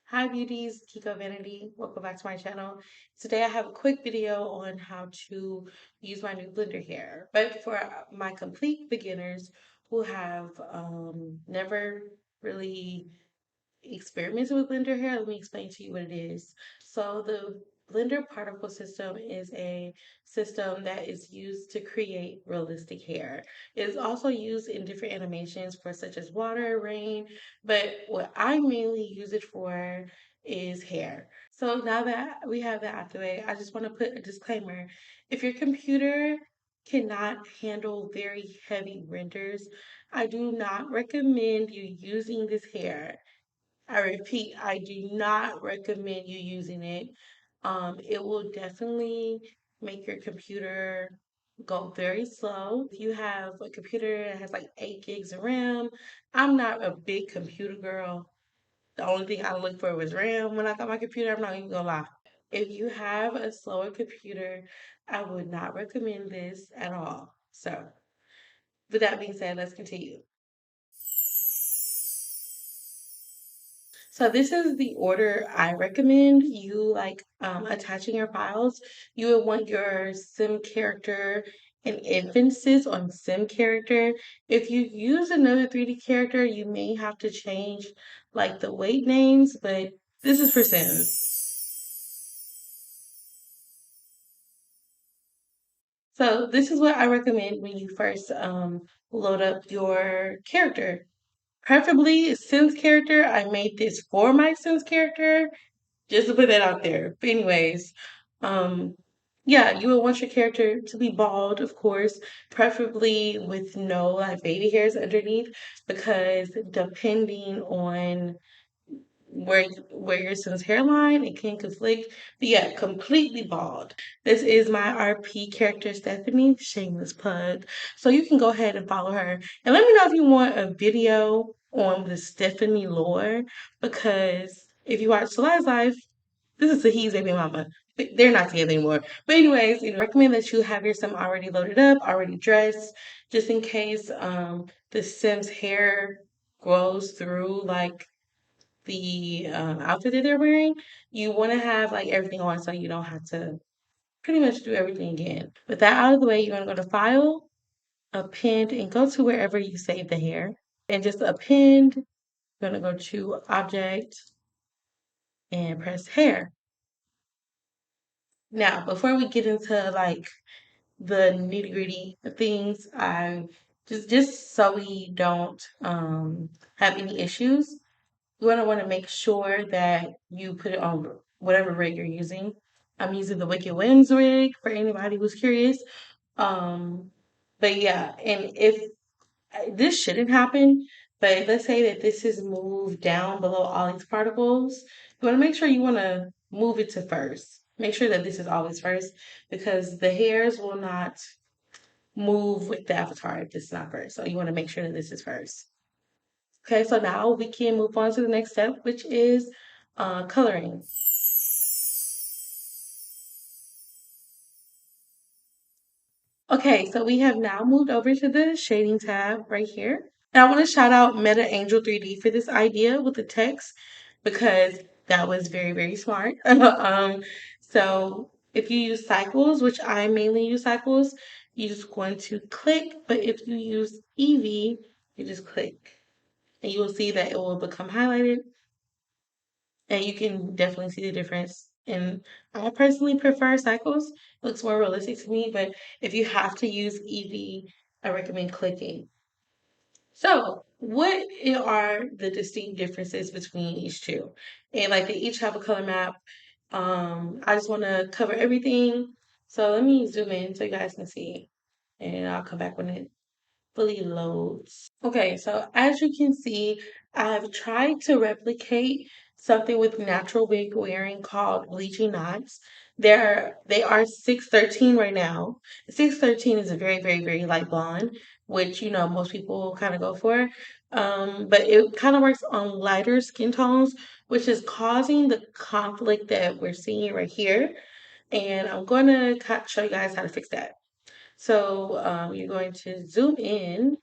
Hi beauties, Kikovanity. Welcome back to my channel. Today I have a quick video on how to use my new blender hair. But for my complete beginners who have never really experimented with blender hair, let me explain to you what it is. So the blender particle system is a system that is used to create realistic hair. It is also used in different animations for such as water, rain, but what I mainly use it for is hair. So now that we have that out the way, I just want to put a disclaimer. If your computer cannot handle very heavy renders, I do not recommend you using this hair. I repeat, I do not recommend you using it. It will definitely make your computer go very slow. If you have a computer that has like 8 gigs of RAM, I'm not a big computer girl. The only thing I look for was RAM when I got my computer. I'm not even gonna lie. If you have a slower computer, I would not recommend this at all. So, with that being said, let's continue. So this is the order I recommend you attaching your files. You would want your sim character and emphasis on sim character. If you use another 3D character, you may have to change like the weight names, but this is for sims. So this is what I recommend when you first load up your character. Preferably Sims character. I made this for my Sims character. Just to put that out there. But anyways, um, yeah, you would want your character to be bald, of course, preferably with no like baby hairs underneath, because depending on where your son's hairline, it can conflict. But yeah, completely bald. This is my RP character, Stephanie, shameless plug. So you can go ahead and follow her. And let me know if you want a video on the Stephanie lore, because if you watch July's Life, this is Sahid's baby mama. They're not together anymore. But anyways, recommend that you have your sim already loaded up, already dressed, just in case the sim's hair grows through like the outfit that they're wearing. You want to have like everything on so you don't have to pretty much do everything again. With that out of the way, you're gonna go to File, Append, and go to wherever you save the hair, and just append. You're gonna go to Object and press Hair. Now, before we get into like the nitty gritty things, I just so we don't have any issues, you're gonna want to make sure that you put it on whatever rig you're using. I'm using the Wicked Winds rig for anybody who's curious. Um, but yeah, and if this shouldn't happen, but let's say that this is moved down below all these particles, you want to make sure you want to move it to first. Make sure that this is always first, because the hairs will not move with the avatar if this is not first. So you want to make sure that this is first. Okay, so now we can move on to the next step, which is coloring. Okay, so we have now moved over to the shading tab right here. And I want to shout out Meta Angel 3D for this idea with the text, because that was very, very smart. So if you use cycles, which I mainly use cycles, you're just going to click. But if you use Eevee, you just click. And you will see that it will become highlighted. And you can definitely see the difference. And I personally prefer cycles. It looks more realistic to me, but if you have to use Eevee, I recommend clicking. So, what are the distinct differences between each two? And like they each have a color map. I just want to cover everything. So let me zoom in so you guys can see, and I'll come back when it fully loads. Okay, so as you can see, I've tried to replicate something with natural wig wearing called bleaching knots. They are 613 right now. 613 is a very, very, very light blonde, which most people kind of go for. But it kind of works on lighter skin tones, which is causing the conflict that we're seeing right here. And I'm going to show you guys how to fix that. So you're going to zoom in,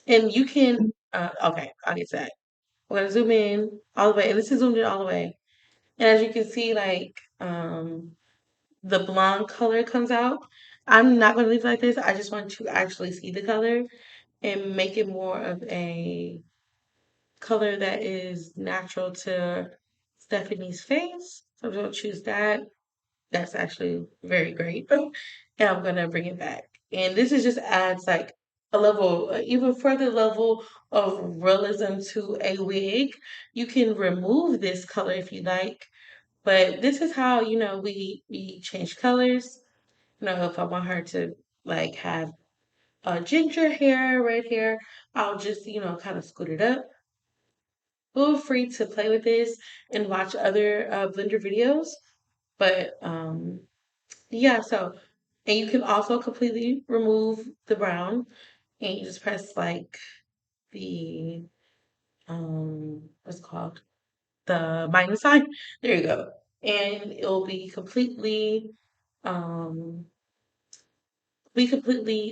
and you can, okay, I'll get to that. We're going to zoom in all the way, and this is zoomed in all the way. And as you can see, like, the blonde color comes out. I'm not going to leave it like this. I just want to actually see the color and make it more of a color that is natural to Stephanie's face. So I'm going to choose that. That's actually very great. And I'm going to bring it back. And this is just adds like a level, even further level of realism to a wig. You can remove this color if you like, but this is how, we change colors. If I want her to like have ginger hair, red hair, I'll just, kind of scoot it up. Feel free to play with this and watch other Blender videos. But yeah, so, and you can also completely remove the brown, and you just press like the, what's it called? The minus sign. There you go. And it'll um, be completely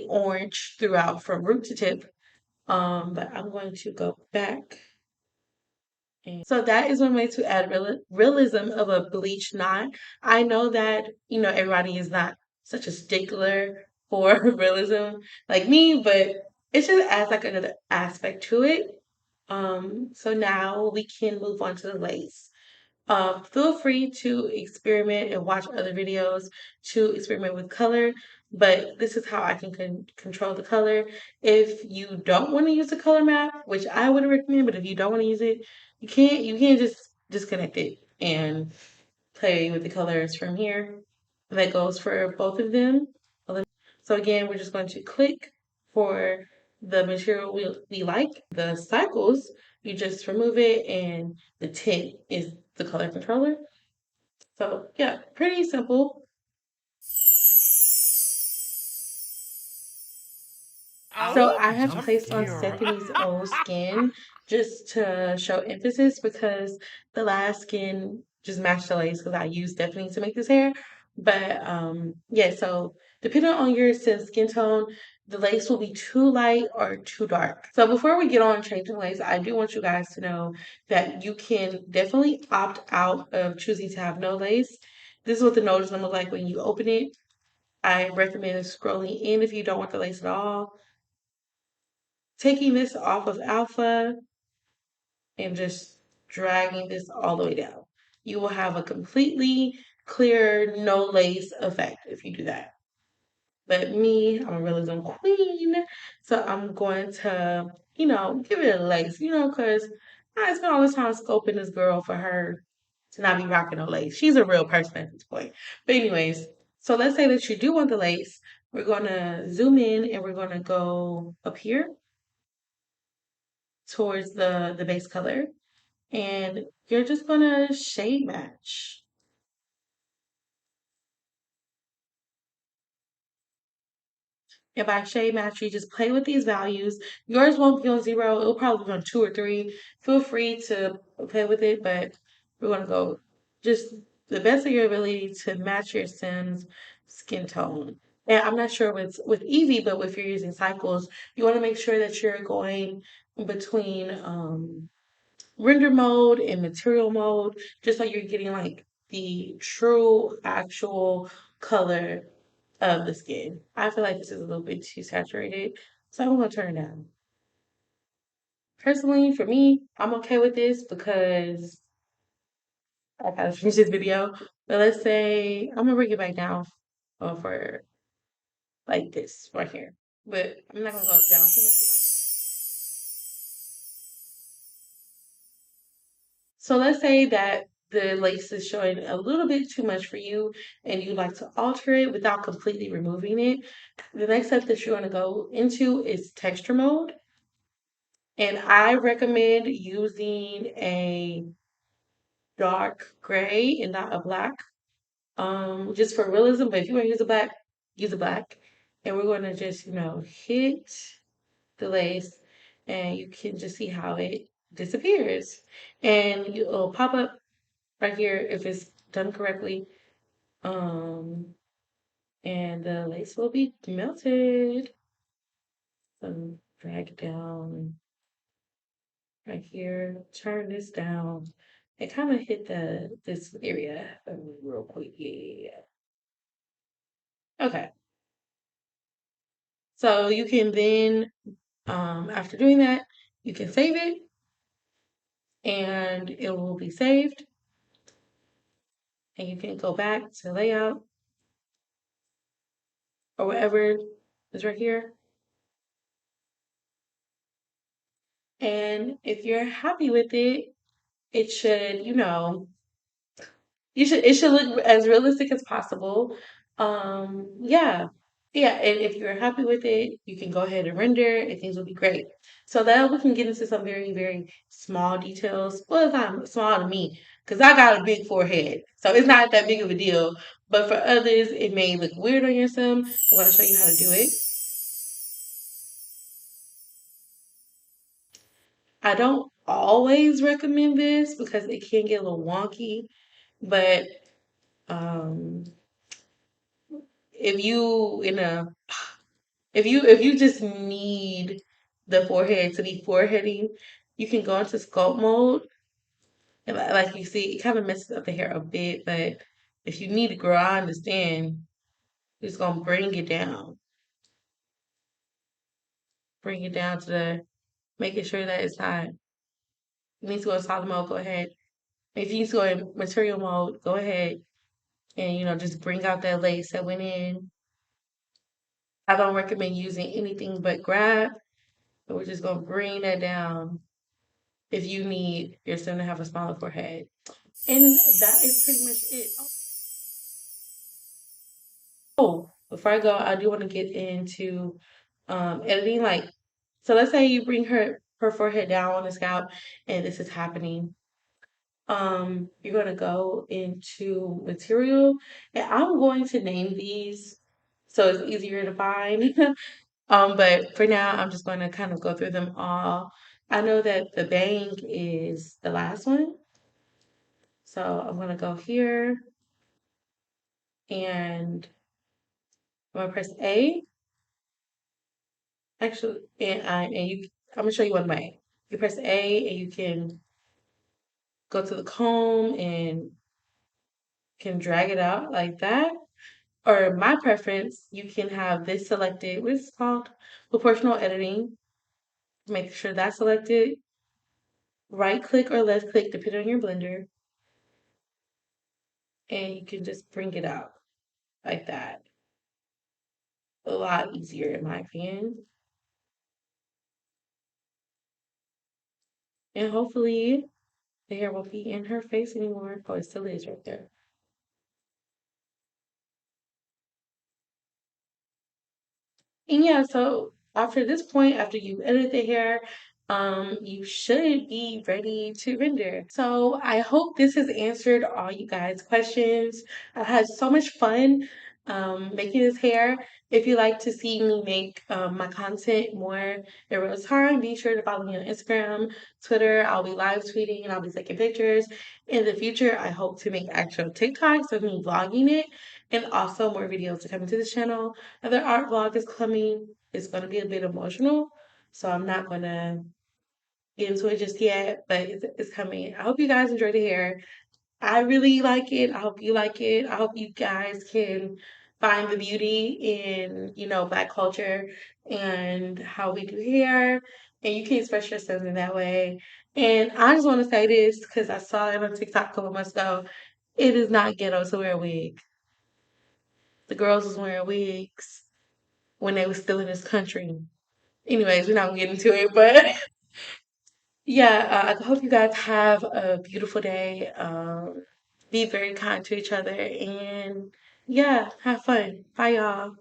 orange throughout from root to tip. But I'm going to go back. So that is one way to add realism of a bleach knot. I know that, everybody is not such a stickler for realism like me, but it just adds like another aspect to it. So now we can move on to the lace. Feel free to experiment and watch other videos to experiment with color, but this is how I can control the color. If you don't want to use the color map, which I would recommend, but if you don't want to use it, you can't just disconnect it and play with the colors from here. That goes for both of them. So again, we're just going to click for the material we like. The cycles, you just remove it, and the tint is the color controller. So yeah, pretty simple. So I have placed on Stephanie's old skin just to show emphasis because the last skin just matched the lace because I used Stephanie to make this hair. But yeah, so depending on your skin tone, the lace will be too light or too dark. So before we get on changing lace, I do want you guys to know that you can definitely opt out of choosing to have no lace. This is what the note is gonna look like when you open it. I recommend scrolling in if you don't want the lace at all, taking this off of alpha and just dragging this all the way down. You will have a completely clear, no lace effect if you do that. But me, I'm a realism queen, so I'm going to, give it a lace, because I spent all this time scoping this girl for her to not be rocking no lace. She's a real person at this point. But anyways, so let's say that you do want the lace. We're going to zoom in and we're going to go up here towards the base color, and you're just gonna shade match. And by shade match, you just play with these values. Yours won't be on 0, it'll probably be on 2 or 3. Feel free to play with it, but we're gonna go just the best of your ability to match your Sim's skin tone. And I'm not sure with Eevee, but if you're using cycles, you want to make sure that you're going between render mode and material mode, just so you're getting like the true actual color of the skin. I feel like this is a little bit too saturated, so I'm gonna turn it down. Personally, for me, I'm okay with this because I gotta finish this video. But let's say I'm gonna bring it back down for like this right here. But I'm not gonna go down too much. So let's say that the lace is showing a little bit too much for you and you'd like to alter it without completely removing it. The next step that you're going to go into is texture mode. And I recommend using a dark gray and not a black, just for realism. But if you want to use a black, use a black. And we're going to just, hit the lace and you can just see how it disappears. And it'll pop up right here if it's done correctly. Um, and the lace will be melted. So drag it down right here. Turn this down. And kind of hit this area real quick. Yeah. Okay. So you can then, after doing that, you can save it and it will be saved. And you can go back to layout or whatever is right here. And if you're happy with it, it should, it should look as realistic as possible. Yeah. Yeah, and if you're happy with it, you can go ahead and render and things will be great. So that we can get into some very, very small details. Well, it's not small to me because I got a big forehead. So it's not that big of a deal. But for others, it may look weird on your sim. I'm going to show you how to do it. I don't always recommend this because it can get a little wonky, but um if you in a if you just need the forehead to be foreheading, you can go into sculpt mode. And like you see, it kind of messes up the hair a bit, but if you need to grow, I understand. You're just gonna bring it down to the, making sure that it's not. You need to go in solid mode, go ahead. If you need to go in material mode, go ahead and just bring out that lace that went in. I don't recommend using anything but grab, but we're just gonna bring that down if you need your son to have a smaller forehead. And that is pretty much it. Oh, before I go, I do want to get into editing. Like, so let's say you bring her forehead down on the scalp, and this is happening. You're gonna go into material, and I'm going to name these so it's easier to find. But for now, I'm just going to kind of go through them all. I know that the bang is the last one, so I'm gonna go here and I'm gonna press A. Actually, I'm gonna show you one way. You press A and you can go to the comb and can drag it out like that. Or my preference, you can have this selected. What is it called? Proportional editing. Make sure that's selected. Right click or left click, depending on your blender, and you can just bring it out like that. A lot easier, in my opinion. And hopefully, the hair won't be in her face anymore. Oh, it still is right there. And yeah, so after this point, after you edit the hair, you should be ready to render. So I hope this has answered all you guys' questions. I had so much fun making this hair. If you like to see me make my content more in real time, be sure to follow me on Instagram, Twitter. I'll be live tweeting and I'll be taking pictures. In the future, I hope to make actual TikToks of me vlogging it and also more videos to come to the channel. Another art vlog is coming. It's going to be a bit emotional, so I'm not going to get into it just yet, but it's coming. I hope you guys enjoy the hair. I really like it. I hope you like it. I hope you guys can find the beauty in, Black culture and how we do hair, and you can express yourselves in that way. And I just want to say this because I saw it on TikTok a couple months ago. It is not ghetto to wear a wig. The girls was wearing wigs when they was still in this country. Anyways, we're not gonna get into it, but yeah, I hope you guys have a beautiful day. Be very kind to each other, and yeah, have fun. Bye, y'all.